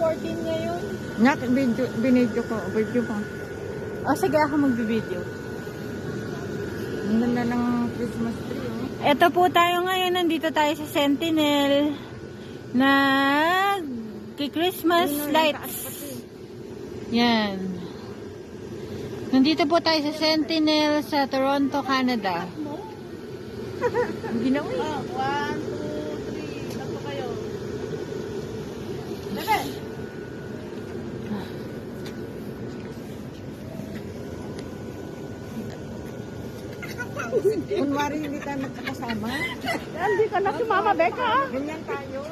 14 ngayon. Nak, binidyo ko. Video ko. O sige, ako magbibideo. Ang ganda ng Christmas tree, oh. Ito po tayo ngayon. Nandito tayo sa Sentinel na Christmas lights. Yan. Nandito po tayo sa Sentinel sa Toronto, Canada. Ginawa. 1, 2, 3. Lang po kayo. Dali! Kunwari hindi tayo magkakasama. Hindi ka na si Mama Becca. Ganyan tayo.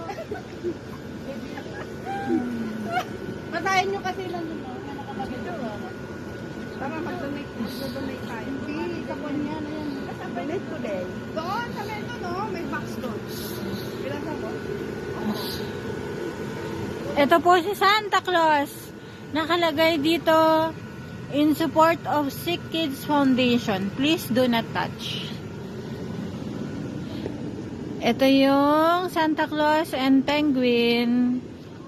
Patayin nyo kasi lang yun. May nakapagod yun. Tara, mag-donate tayo. Hindi, kapon yan. Donate today. Doon, sa meto, no? May box doon. Bilang sabo? Ito po si Santa Claus. Nakalagay dito, in support of Sick Kids Foundation. Please do not touch. Ito yung Santa Claus and Penguin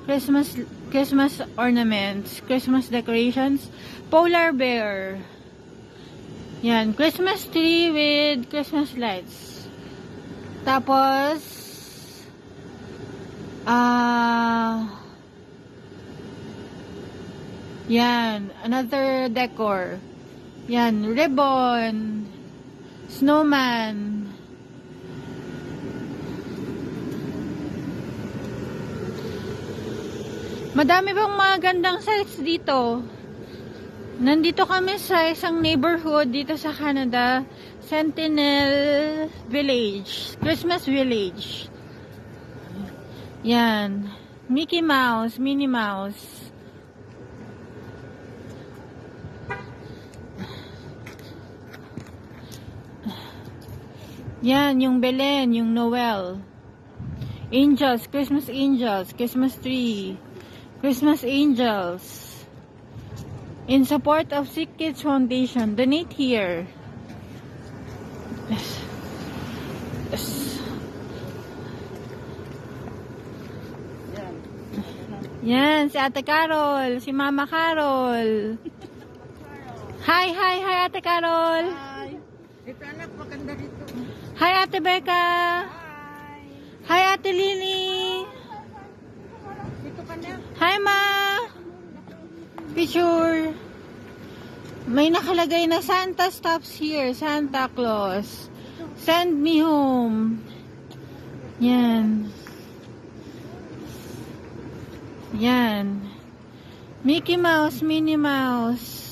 Christmas ornaments, Christmas decorations, polar bear. Yan, Christmas tree with Christmas lights. Tapos yan, another decor. Yan, ribbon, snowman. Madami pang mga gandang sites dito. Nandito kami sa isang neighborhood dito sa Canada, Sentinel Village, Christmas Village. Yan, Mickey Mouse, Minnie Mouse. Yan, yung Belen, yung Noel. Angels, Christmas angels, Christmas tree, Christmas angels. In support of Sick Kids Foundation, donate here. Yes. Yes. Yan, si Ate Carol, si Mama Carol. Hi, hi, hi Ate Carol. Hi. Dito anak, maganda dito. Hi Ate Becca. Hi. Hi Ate Lily. Dito ka na. Hi Ma. Picture. May nakalagay na Santa stops here. Santa Claus. Send me home. Yan. Yan. Mickey Mouse, Minnie Mouse.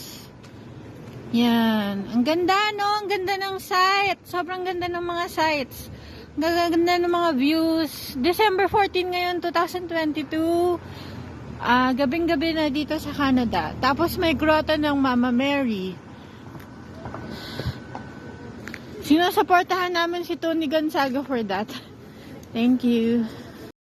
Yan. Ang ganda, no? Ang ganda ng site. Sobrang ganda ng mga sites. Ang ganda ng mga views. December 14 ngayon, 2022. Gabing-gabi na dito sa Canada. Tapos may grotto ng Mama Mary. Sinusuportahan namin si Tony Gonzaga for that. Thank you.